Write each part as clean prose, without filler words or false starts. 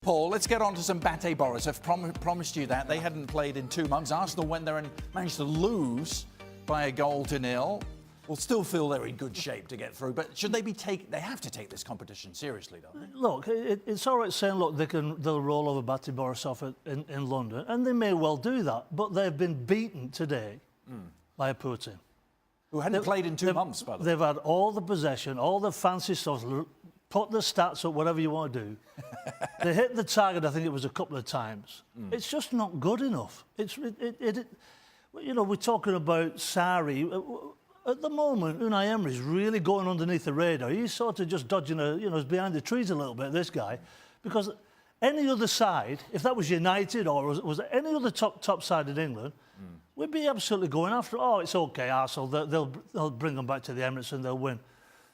Paul, let's get on to some BATE Borisov. Promised you that. They hadn't played in 2 months. Arsenal went there and managed to lose by 1-0. Will still feel they're in good shape to get through, but should they they have to take this competition seriously, don't they? Look, it's all right saying, look, they'll roll over BATE Borisov in London, and they may well do that, but they've been beaten today by a poor team. Who hadn't played in 2 months, by the way. They've had all the possession, all the fancy stuff, put the stats up, whatever you want to do. They hit the target, I think it was a couple of times. It's just not good enough. You know, we're talking about Sarri. At the moment, Unai Emery's really going underneath the radar. He's sort of just dodging, he's behind the trees a little bit, this guy. Because any other side, if that was United or was any other top side in England, we'd be absolutely going after it. Oh, it's OK, Arsenal, they'll bring them back to the Emirates and they'll win.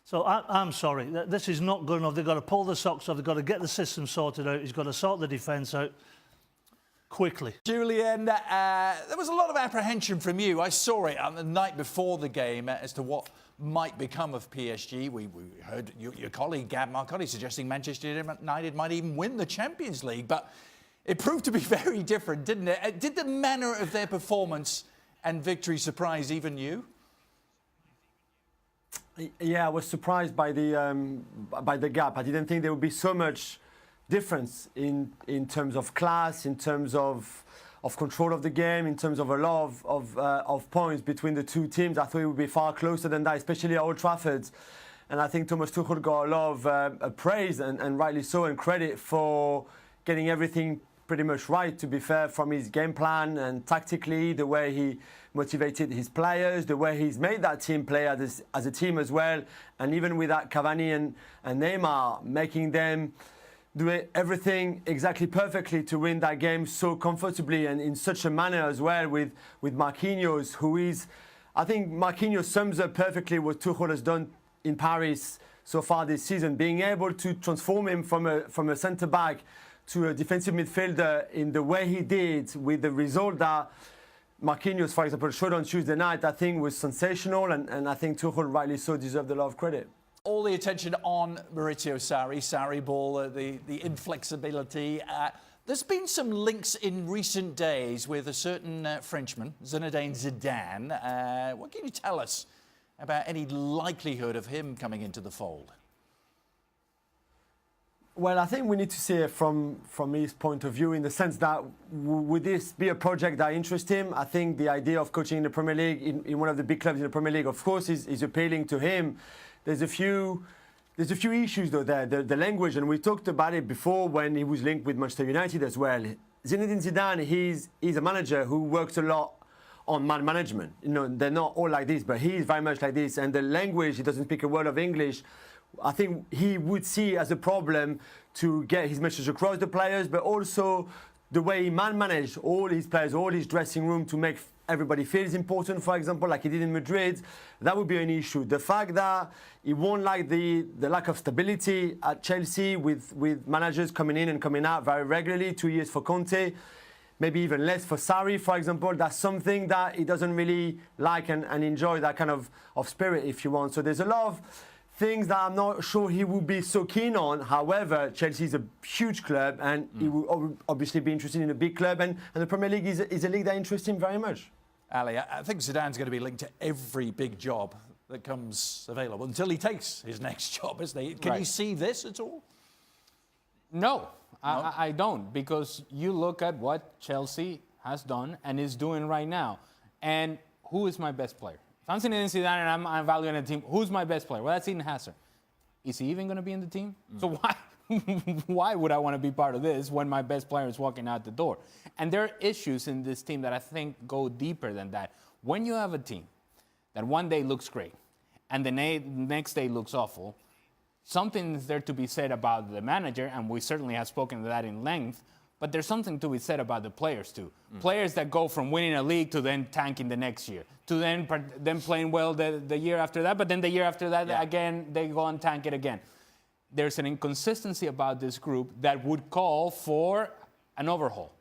So I'm sorry, this is not good enough. They've got to pull the socks off. They've got to get the system sorted out. He's got to sort the defence out quickly. Julian, there was a lot of apprehension from you. I saw it on the night before the game as to what might become of PSG. We heard your colleague Gab Marcotti suggesting Manchester United might even win the Champions League, but it proved to be very different, didn't it? Did the manner of their performance and victory surprise even you? Yeah, I was surprised by the gap. I didn't think there would be so much difference in terms of class, in terms of control of the game, in terms of a lot of points between the two teams. I thought it would be far closer than that, especially at Old Trafford. And I think Thomas Tuchel got a lot of praise, and rightly so, and credit for getting everything pretty much right, to be fair, from his game plan and tactically, the way he motivated his players, the way he's made that team play as a team as well. And even with that Cavani and Neymar, making them do everything exactly perfectly to win that game so comfortably and in such a manner as well with Marquinhos, who is, I think Marquinhos sums up perfectly what Tuchel has done in Paris so far this season, being able to transform him from a centre-back to a defensive midfielder in the way he did, with the result that Marquinhos, for example, showed on Tuesday night, I think was sensational, and I think Tuchel rightly so deserved a lot of credit. All the attention on Maurizio Sarri ball, the inflexibility. There's been some links in recent days with a certain Frenchman, Zinedine Zidane. What can you tell us about any likelihood of him coming into the fold? Well, I think we need to see it from his point of view, in the sense that would this be a project that interests him? I think the idea of coaching in the Premier League, in one of the big clubs in the Premier League, of course, is appealing to him. There's a few issues though there. The language, and we talked about it before when he was linked with Manchester United as well. Zinedine Zidane, he's a manager who works a lot on man management. You know, they're not all like this, but he's very much like this. And the language, he doesn't speak a word of English. I think he would see as a problem to get his message across the players, but also the way he managed all his players, all his dressing room, to make everybody feels important, for example, like he did in Madrid. That would be an issue. The fact that he won't like the lack of stability at Chelsea, with managers coming in and coming out very regularly, 2 years for Conte, maybe even less for Sarri, for example, that's something that he doesn't really like and enjoy, that kind of spirit, if you want. So there's a lot of things that I'm not sure he would be so keen on. However, Chelsea is a huge club, and he will obviously be interested in a big club, and the Premier League is a league that interests him very much. Ali, I think Zidane's going to be linked to every big job that comes available until he takes his next job, isn't he? Can you see this at all? No, I don't, because you look at what Chelsea has done and is doing right now. And who is my best player? If I'm Zinedine Zidane and I'm evaluating a team, who's my best player? Well, that's Eden Hazard. Is he even going to be in the team? So why would I want to be part of this when my best player is walking out the door? And there are issues in this team that I think go deeper than that. When you have a team that one day looks great and the next day looks awful, something is there to be said about the manager, and we certainly have spoken to that in length, but there's something to be said about the players too. Players that go from winning a league to then tanking the next year, to then playing well the year after that, but then the year after that again, they go and tank it again. There's an inconsistency about this group that would call for an overhaul.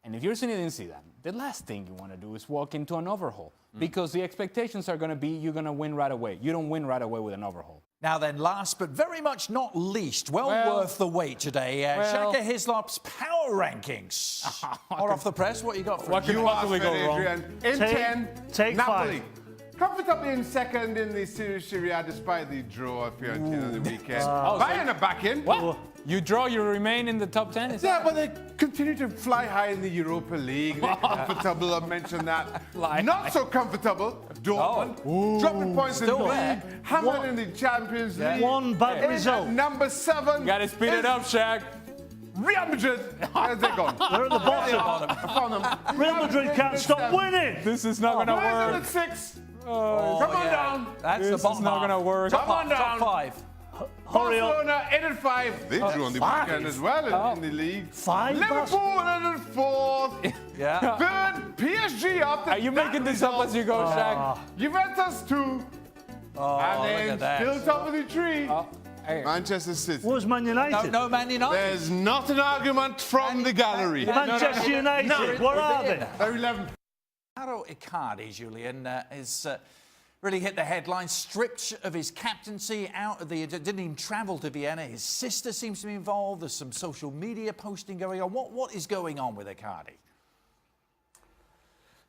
And if you're Zinedine Zidane, the last thing you want to do is walk into an overhaul, because the expectations are going to be you're going to win right away. You don't win right away with an overhaul. Now then, last but very much not least, well worth the wait today, Shaka Hislop's power rankings. Hot off the press, what you got for What could You possibly asked go it, wrong? Adrian. In Take- 10, take Napoli. 5. Comfortably in second in the Serie A despite the draw of Fiorentina on the weekend. so- Bayern are back in. What? You draw, you remain in the top 10? Is Yeah, that- but they continue to fly high in the Europa League. They're comfortable, I mentioned that. Fly Not high. so comfortable, Dortmund. Dropping points in Still the there. league. Hammered in the Champions League. One bad In result. at number 7. Gotta speed it up, Shaq. Real Madrid. Where's they gone? They're at the bottom. I found them. Real Madrid can't stop winning. This is not gonna Where's work. at 6? Oh, Come on yeah. down. That's This the is bottom not half. gonna work. Top, Come on top down. 5. Hurry up. Barcelona in at 5. They drew on the weekend as well in the league. 5, Liverpool in at 4th. Yeah. Third, PSG up. Are you making this up as you go, Shaq? Juventus 2. Oh, And look then at that. still top of the tree. Hey. Manchester City. Where's Man United? No, Man United. There's not an argument from the gallery. Manchester United. What are they? They're 11th. Mauro Icardi, Julian, is really hit the headlines, stripped of his captaincy, out of the, didn't even travel to Vienna. His sister seems to be involved. There's some social media posting going on. What is going on with Icardi?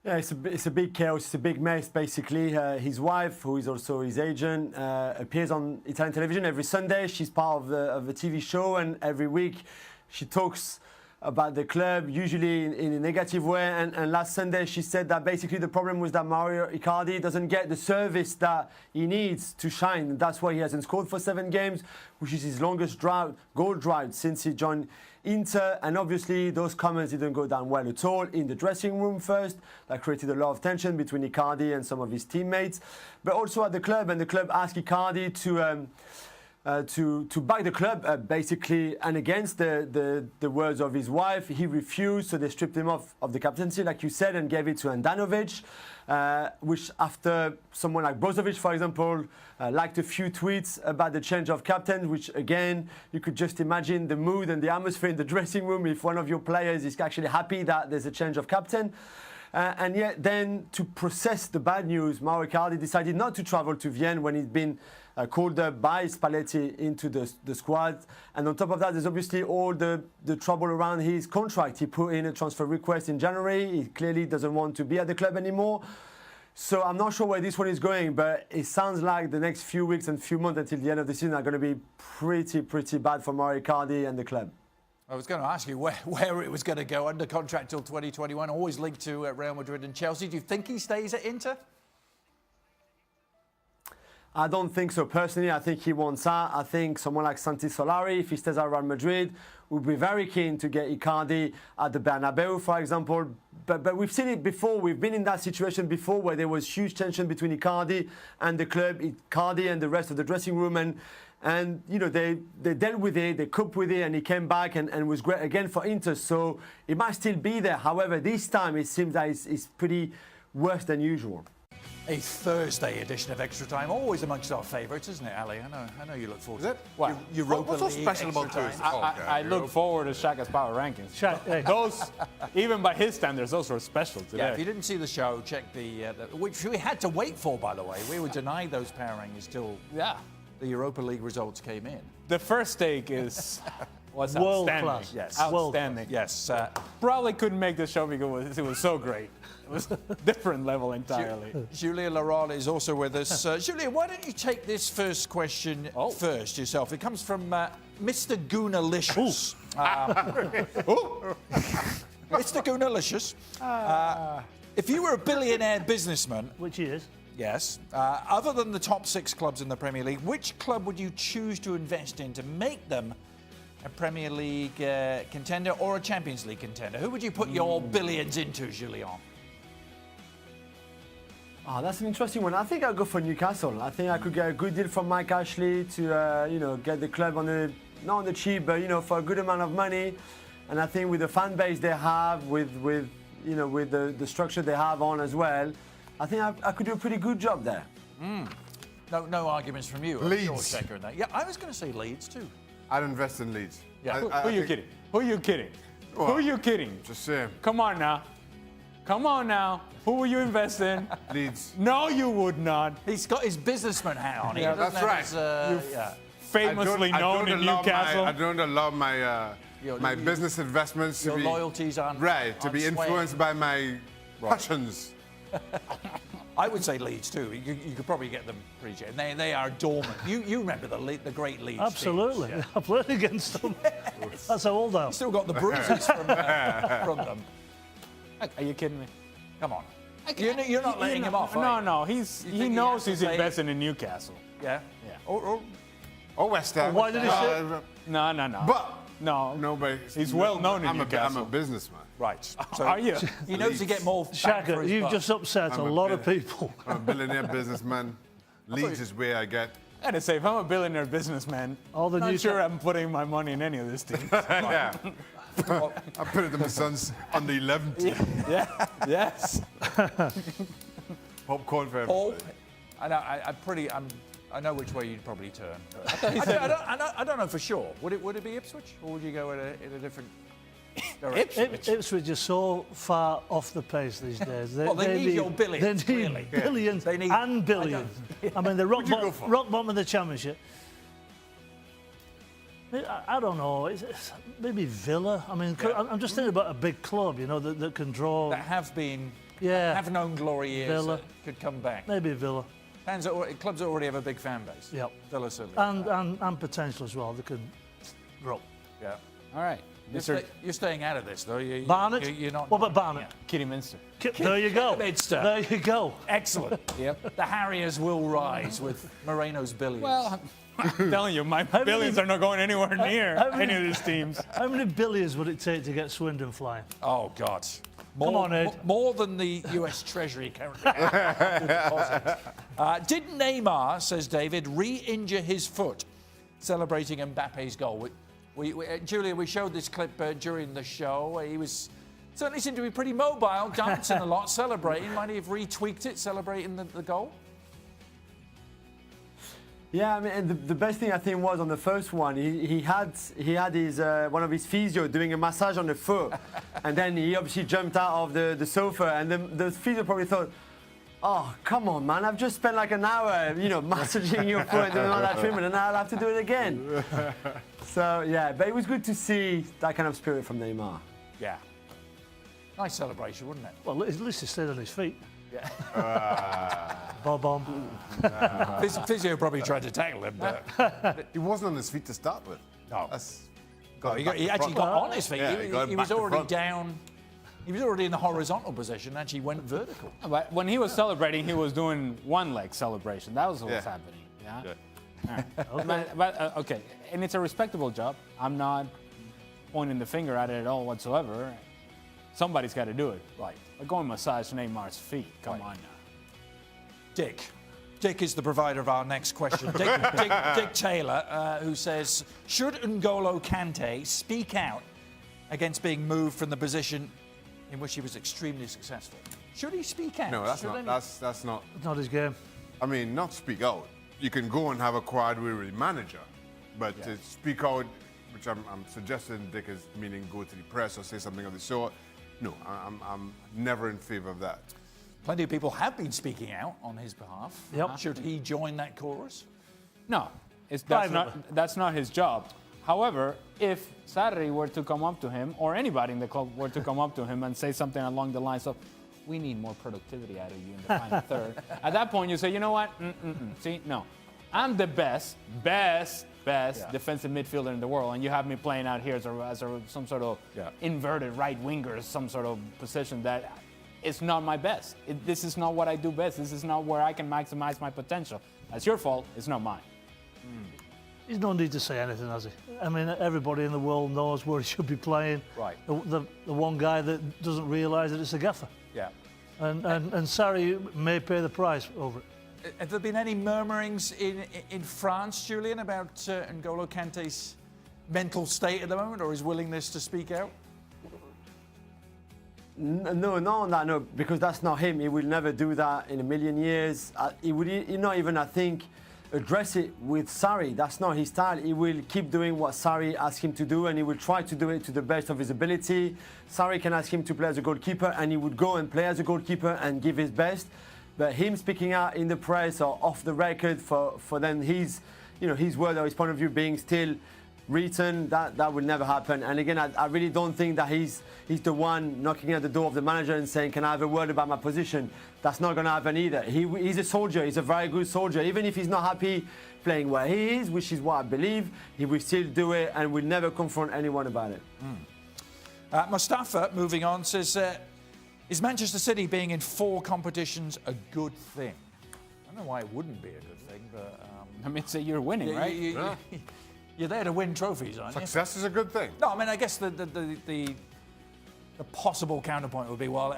Yeah, it's a big chaos, it's a big mess, basically. His wife, who is also his agent, appears on Italian television every Sunday. She's part of the TV show, and every week she talks about the club, usually in a negative way. And last Sunday she said that basically the problem was that Mauro Icardi doesn't get the service that he needs to shine. That's why he hasn't scored for 7 games, which is his longest goal drought since he joined Inter. And obviously those comments didn't go down well at all in the dressing room first. That created a lot of tension between Icardi and some of his teammates, but also at the club. And the club asked Icardi to back the club, basically, and against the words of his wife, he refused. So they stripped him of the captaincy, like you said, and gave it to Handanovic, which after someone like Borisov, for example, liked a few tweets about the change of captain, which again, you could just imagine the mood and the atmosphere in the dressing room if one of your players is actually happy that there's a change of captain. And yet then, to process the bad news, Mauro Icardi decided not to travel to Vienna when he'd been called up by Spalletti into the squad. And on top of that, there's obviously all the trouble around his contract. He put in a transfer request in January. He clearly doesn't want to be at the club anymore. So I'm not sure where this one is going, but it sounds like the next few weeks and few months until the end of the season are going to be pretty bad for Mauro Icardi and the club. I was going to ask you where it was going to go. Under contract till 2021, always linked to Real Madrid and Chelsea. Do you think he stays at Inter? I don't think so. Personally, I think he wants out. I think someone like Santi Solari, if he stays at Real Madrid, would be very keen to get Icardi at the Bernabeu, for example. But we've seen it before. We've been in that situation before where there was huge tension between Icardi and the club, Icardi and the rest of the dressing room. And you know, they dealt with it, they coped with it, and he came back and was great again for Inter. So it might still be there. However, this time it seems that it's pretty worse than usual. A Thursday edition of Extra Time, always amongst our favourites, isn't it, Ali? I know you look forward to it. What? Europa What's so League, special Extra about Time. Thursday? I look forward to Shaka's power rankings. Hey. Those, even by his standards, those were special today. Yeah, if you didn't see the show, check which we had to wait for, by the way. We were denied those power rankings till the Europa League results came in. The first take was World outstanding. class. Yes. Outstanding. Yes. Probably couldn't make the show because it was so great. It was a different level entirely. Julia Larolle is also with us. Julia, why don't you take this first question first yourself? It comes from Mr. Goonalicious. Mr. Goonalicious. If you were a billionaire businessman, Which he is. yes, other than the top 6 clubs in the Premier League, which club would you choose to invest in to make them a Premier League contender or a Champions League contender? Who would you put your billions into, Julien? Oh, that's an interesting one. I think I'll go for Newcastle. I think I could get a good deal from Mike Ashley to, get the club not on the cheap, but for a good amount of money. And I think with the fan base they have, with the structure they have on as well, I think I could do a pretty good job there. No arguments from you. Leeds. In that. Yeah, I was going to say Leeds too. I'd invest in Leeds. Yeah. Who are you kidding? Who are you kidding? Who are you kidding? Just saying. Come on now. Come on now. Who will you invest in? Leeds. No, you would not. He's got his businessman hat on. He Yeah, doesn't that's have right. his, yeah. Famously known in Newcastle. I don't allow my my business investments to Your be loyalties aren't to be aren't swaying. influenced by my passions. I would say Leeds too. You could probably get them pretty cheap. They are dormant. You remember the great Leeds teams, Absolutely. yeah. I played against them. That's how old I am. Still got the bruises from them. Are you kidding me? Come on. You're not letting him off, No, are you? no. You He think he knows has to he's say- investing in Newcastle. Yeah. Yeah. Or West Ham. Why did he say? No. But No. nobody. He's well known in I'm Newcastle. a businessman. Right. So Are you? he knows to get more. bang for Shaka, his you've buck. just upset a lot of people. I'm a billionaire businessman. Leeds is where I get. I gotta say, if I'm a billionaire businessman, All the not new sure I'm putting my money in any of this team. Yeah. I put it in my son's under 11 team. Yeah. Yes. Popcorn for Paul, everybody. I know which way you'd probably turn. I don't know for sure. Would it be Ipswich, or would you go in a different direction? Ipswich are so far off the pace these days. Well, they need your billions, They need really. billions They need- and billions. I mean, they're rock, you go for? rock bottom of the championship. I don't know. It's maybe Villa. I mean, I'm just thinking about a big club, you know, that can draw. That have known glory years Villa. that could come back. Maybe Villa. Clubs that already have a big fan base. Yep. Villa certainly. And potential as well. They could drop. Yeah. All right. You're staying out of this, though. Barnet? You're not. What about Barnet? Kitty Minster. There you go. Kidderminster. There you go. Excellent. Yep. The Harriers will rise with Moreno's billions. Well, I'm telling you, my billions are not going anywhere near any of these teams. How many billions would it take to get Swindon flying? oh God. Come on, Ed. More than the U.S. Treasury currently has. Did Neymar, says David, re-injure his foot celebrating Mbappe's goal? Julia, we showed this clip during the show. He was certainly seemed to be pretty mobile, dancing a lot, celebrating. Might he have retweaked it, celebrating the goal? Yeah, I mean, and the best thing I think was on the first one, he had his one of his physio doing a massage on the foot, and then he obviously jumped out of the sofa, and the physio probably thought, "Oh, come on, man! I've just spent like an hour, you know, massaging your foot and doing all that treatment, and now I'll have to do it again." So yeah, but it was good to see that kind of spirit from Neymar. Yeah. Nice celebration, wouldn't it? Well, at least he stayed on his feet. Yeah. Bob-omb. Physio probably tried to tackle him, but He wasn't on his feet to start with. No. That's he actually got on his feet. Yeah, he got he back was to already front. down. He was already in the horizontal position and actually went vertical. But when he was celebrating, he was doing one leg celebration. That was what was Yeah. happening. Yeah. Yeah. All right. But, okay, and it's a respectable job. I'm not pointing the finger at it at all whatsoever. Somebody's got to do it. Right. But go and massage Neymar's feet. Come on now. Dick. Dick is the provider of our next question. Dick Taylor, who says, should N'Golo Kante speak out against being moved from the position in which he was extremely successful? Should he speak out? No, that's Should not. any- That's not. Not his game. I mean, not speak out. You can go and have a quiet word with the manager, but to speak out, which I'm suggesting, Dick, is meaning go to the press or say something of the sort. No, I'm never in favour of that. Plenty of people have been speaking out on his behalf. Yep. Should he join that chorus? No, that's Privately. not his job. However, if Saturday were to come up to him, or anybody in the club were to come up to him and say something along the lines of, we need more productivity out of you in the final third, at that point you say, you know what? See, no. I'm the best defensive midfielder in the world, and you have me playing out here as some sort of inverted right winger, some sort of position that is not my best. This is not what I do best. This is not where I can maximize my potential. That's your fault. It's not mine. He's no need to say anything, has he? I mean, everybody in the world knows where he should be playing. Right. The one guy that doesn't realise that it's a gaffer. Yeah. And Sarri may pay the price over it. Have there been any murmurings in France, Julian, about N'Golo Kante's mental state at the moment, or his willingness to speak out? No, because that's not him. He will never do that in a million years. He would not even, I think, address it with Sarri. That's not his style. He will keep doing what Sarri asks him to do, and he will try to do it to the best of his ability. Sarri can ask him to play as a goalkeeper, and he would go and play as a goalkeeper and give his best. But him speaking out in the press or off the record for then his word or his point of view being still written, that will never happen. And again, I really don't think that he's the one knocking at the door of the manager and saying, can I have a word about my position? That's not going to happen either. He's a soldier. He's a very good soldier. Even if he's not happy playing where he is, which is what I believe, he will still do it and will never confront anyone about it. Mustafa, moving on, says, is Manchester City being in 4 competitions a good thing? I don't know why it wouldn't be a good thing, but... I mean, say you're winning, right? You're there to win trophies, aren't you? Success is a good thing. No, I mean, I guess the possible counterpoint would be, well,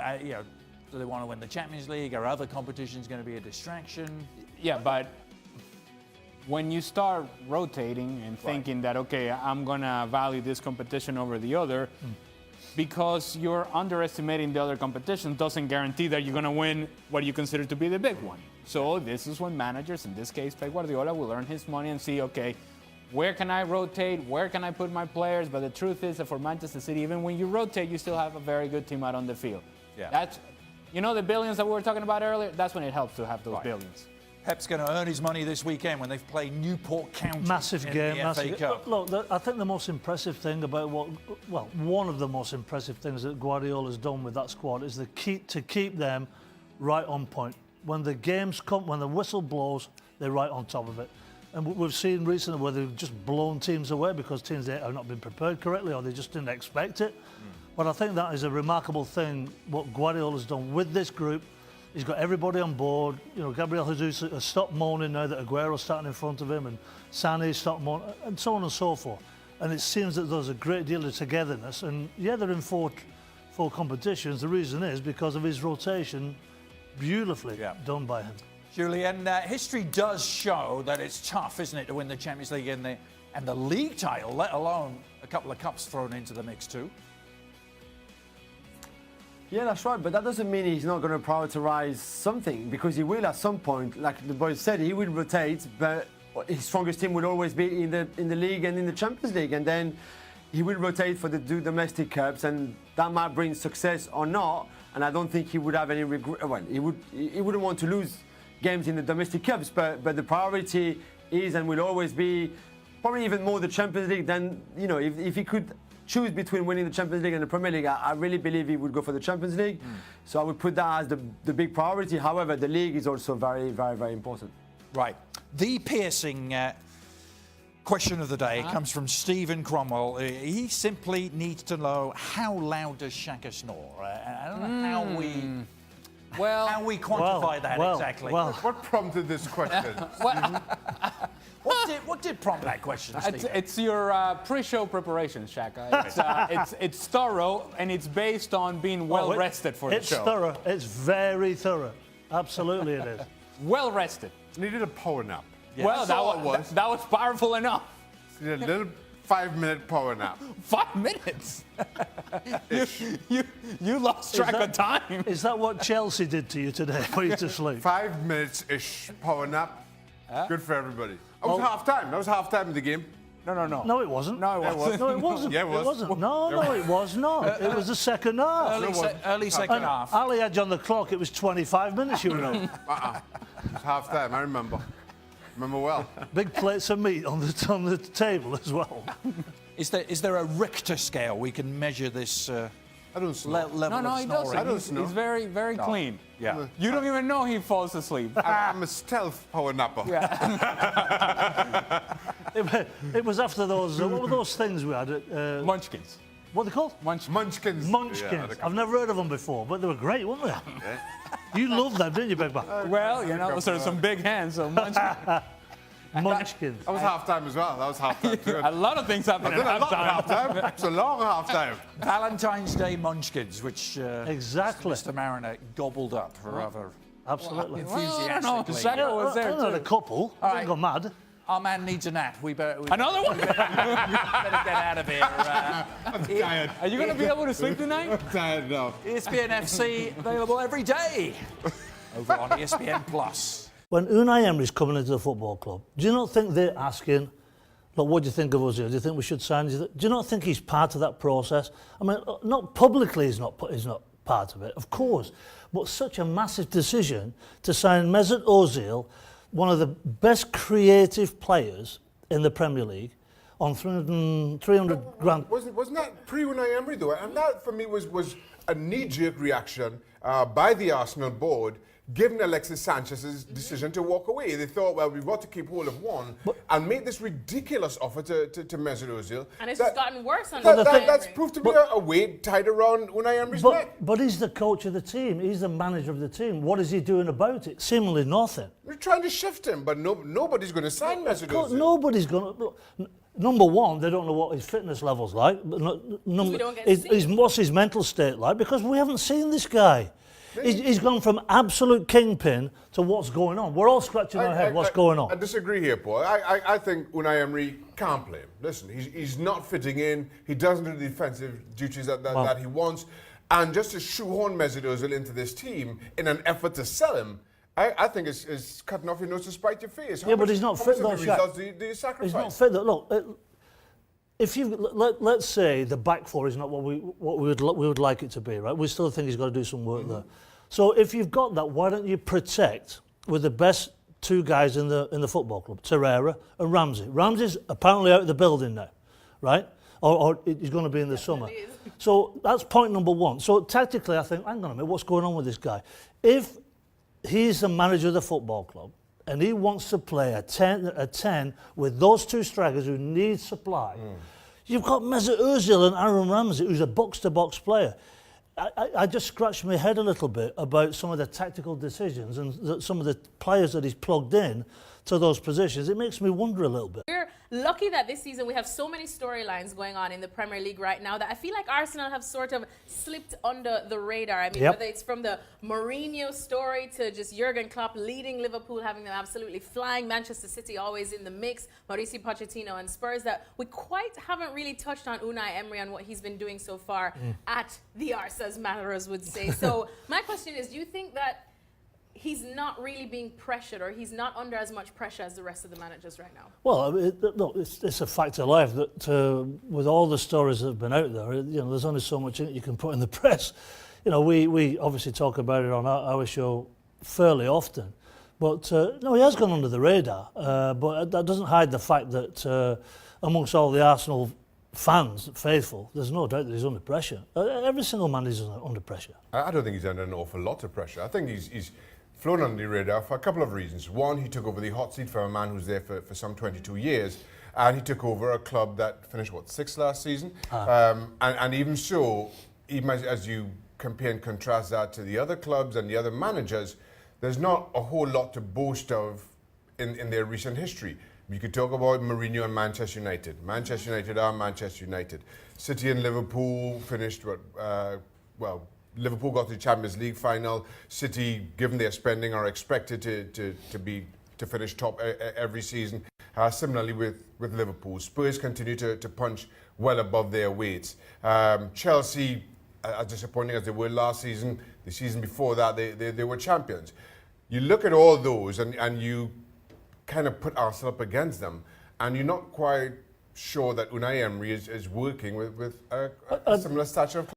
do they want to win the Champions League? Are other competitions going to be a distraction? Yeah, but when you start rotating and thinking that, okay, I'm going to value this competition over the other, because you're underestimating the other competition doesn't guarantee that you're going to win what you consider to be the big one. So this is when managers, in this case Pep Guardiola, will earn his money and see, okay, where can I rotate? Where can I put my players? But the truth is that for Manchester City, even when you rotate, you still have a very good team out on the field. Yeah. That's, the billions that we were talking about earlier, that's when it helps to have those billions. Pep's going to earn his money this weekend when they've played Newport County Massive in game, the massive FA Cup. Look, I think the most impressive thing about one of the most impressive things that Guardiola's done with that squad is to keep them right on point. When the games come, when the whistle blows, they're right on top of it. And we've seen recently where they've just blown teams away because teams have not been prepared correctly or they just didn't expect it. But I think that is a remarkable thing, what Guardiola's done with this group. He's got everybody on board. Gabriel Jesus has stopped moaning now that Aguero's starting in front of him and Sané's stopped moaning, and so on and so forth. And it seems that there's a great deal of togetherness. And yeah, they're in four competitions. The reason is because of his rotation, beautifully done by him. Julian, history does show that it's tough, isn't it, to win the Champions League and the league title, let alone a couple of cups thrown into the mix too. Yeah, that's right, but that doesn't mean he's not going to prioritise something, because he will at some point. Like the boys said, he will rotate, but his strongest team will always be in the league and in the Champions League, and then he will rotate for the domestic cups, and that might bring success or not. And I don't think he would have any regret. Well, he wouldn't want to lose games in the domestic cups, but the priority is and will always be probably even more the Champions League than, if he could choose between winning the Champions League and the Premier League, I really believe he would go for the Champions League. So I would put that as the big priority. However, the league is also very, very, very important. Right. The piercing question of the day comes from Stephen Cromwell. He simply needs to know, how loud does Xhaka snore? I don't know how we quantify that exactly. What prompted this question? What did prompt that question, Stephen? It's your pre-show preparation, Xhaka. It's thorough, and it's based on being well-rested for the show. It's thorough. It's very thorough. Absolutely it is. Well-rested. Needed a power nap. Yeah. Well, that was powerful enough. Needed a little 5-minute power nap. 5 minutes? you lost track of time. Is that what Chelsea did to you today? Put you to sleep? 5 minutes-ish power nap. Good for everybody. That was half-time. That was half-time of the game. No, it wasn't. No, it wasn't. No, it wasn't. Yeah, it was. It wasn't. No, it was not. It was the second half. Early second half. Ali had you on the clock. It was 25 minutes, you know. It was half-time. I remember. Remember well. Big plates of meat on the table as well. Is there a Richter scale we can measure this I don't snore. level No, of he snoring? doesn't. I don't snore. He's very, very clean. Yeah. You don't even know he falls asleep. I'm a stealth power napper. It was after those. What were those things we had? Munchkins. What are they called? Munchkins. Munchkins. Yeah, I've never heard of them before, but they were great, weren't they? You loved them, didn't you, Big Man? Well, those are some big hands, so Munchkins. Munchkins. That was half-time as well. That was half-time too. A lot of things happen I at did a lot halftime. of half-time. It's a long half-time. Valentine's Day munchkins, which Exactly. Mr. Mariner gobbled up rather Absolutely. enthusiastically. Xhaka was there I had a too. couple. I didn't go mad. Our man needs a nap. We better Another one? better get out of here. I'm tired. Are you going to be able to sleep tonight? I'm tired now. ESPN FC available every day over on ESPN Plus. When Unai Emery's coming into the football club, do you not think they're asking, look, what do you think of us here? Do you think we should sign? Do you not think he's part of that process? I mean, not publicly he's not part of it, of course, but such a massive decision to sign Mesut Ozil, one of the best creative players in the Premier League, on 300 grand. Wasn't that pre-Unai Emery though? And that for me was a knee-jerk reaction by the Arsenal board, given Alexis Sanchez's decision to walk away. They thought, well, we've got to keep hold of one and make this ridiculous offer to Mesut Ozil. And it's just gotten worse under That's proved to be a weight tied around Unai Emery's neck. But he's the coach of the team. He's the manager of the team. What is he doing about it? Seemingly nothing. We're trying to shift him, but nobody's going to sign Mesut Ozil. Nobody's going to... Number one, they don't know what his fitness level's like. But we don't get to see. What's his mental state like? Because we haven't seen this guy. He's gone from absolute kingpin to what's going on. We're all scratching our head. What's going on? I disagree here, Paul. I think Unai Emery can't play him. Listen, he's not fitting in. He doesn't do the defensive duties that he wants. And just to shoehorn Mesut Ozil into this team in an effort to sell him, I think it's cutting off your nose to spite your face. But he's not fit, though, do you sacrifice? He's not fit. Look, if you let's say the back four is not what we would like it to be, right? We still think he's got to do some work there. So if you've got that, why don't you protect with the best two guys in the football club, Torreira and Ramsey? Ramsey's apparently out of the building now, right? Or he's going to be in the summer. So that's point number one. So tactically, I think, hang on a minute, what's going on with this guy? If he's the manager of the football club and he wants to play a 10 with those two strikers who need supply, you've got Mesut Ozil and Aaron Ramsey, who's a box-to-box player. I just scratched my head a little bit about some of the tactical decisions and some of the players that he's plugged in to those positions. It makes me wonder a little bit. We're lucky that this season we have so many storylines going on in the Premier League right now that I feel like Arsenal have sort of slipped under the radar. I mean, whether it's from the Mourinho story to just Jurgen Klopp leading Liverpool, having them absolutely flying, Manchester City always in the mix, Mauricio Pochettino and Spurs, that we quite haven't really touched on Unai Emery and what he's been doing so far at the Arse, as Matters would say. So my question is, do you think that he's not really being pressured, or he's not under as much pressure as the rest of the managers right now? Well, look, it's a fact of life that with all the stories that have been out there, there's only so much you can put in the press. We obviously talk about it on our show fairly often, but no, he has gone under the radar. But that doesn't hide the fact that amongst all the Arsenal fans, faithful, there's no doubt that he's under pressure. Every single man is under pressure. I don't think he's under an awful lot of pressure. I think he's flown under the radar for a couple of reasons. One, he took over the hot seat from a man who's there for some 22 years, and he took over a club that finished, 6th last season? And even so, even as you compare and contrast that to the other clubs and the other managers, there's not a whole lot to boast of in their recent history. You could talk about Mourinho and Manchester United. Manchester United are Manchester United. City and Liverpool finished, Liverpool got to the Champions League final. City, given their spending, are expected to finish top every season. Similarly with Liverpool. Spurs continue to punch well above their weights. Chelsea, as disappointing as they were last season, the season before that, they were champions. You look at all those and you kind of put Arsenal up against them, and you're not quite sure that Unai Emery is working with a similar stature of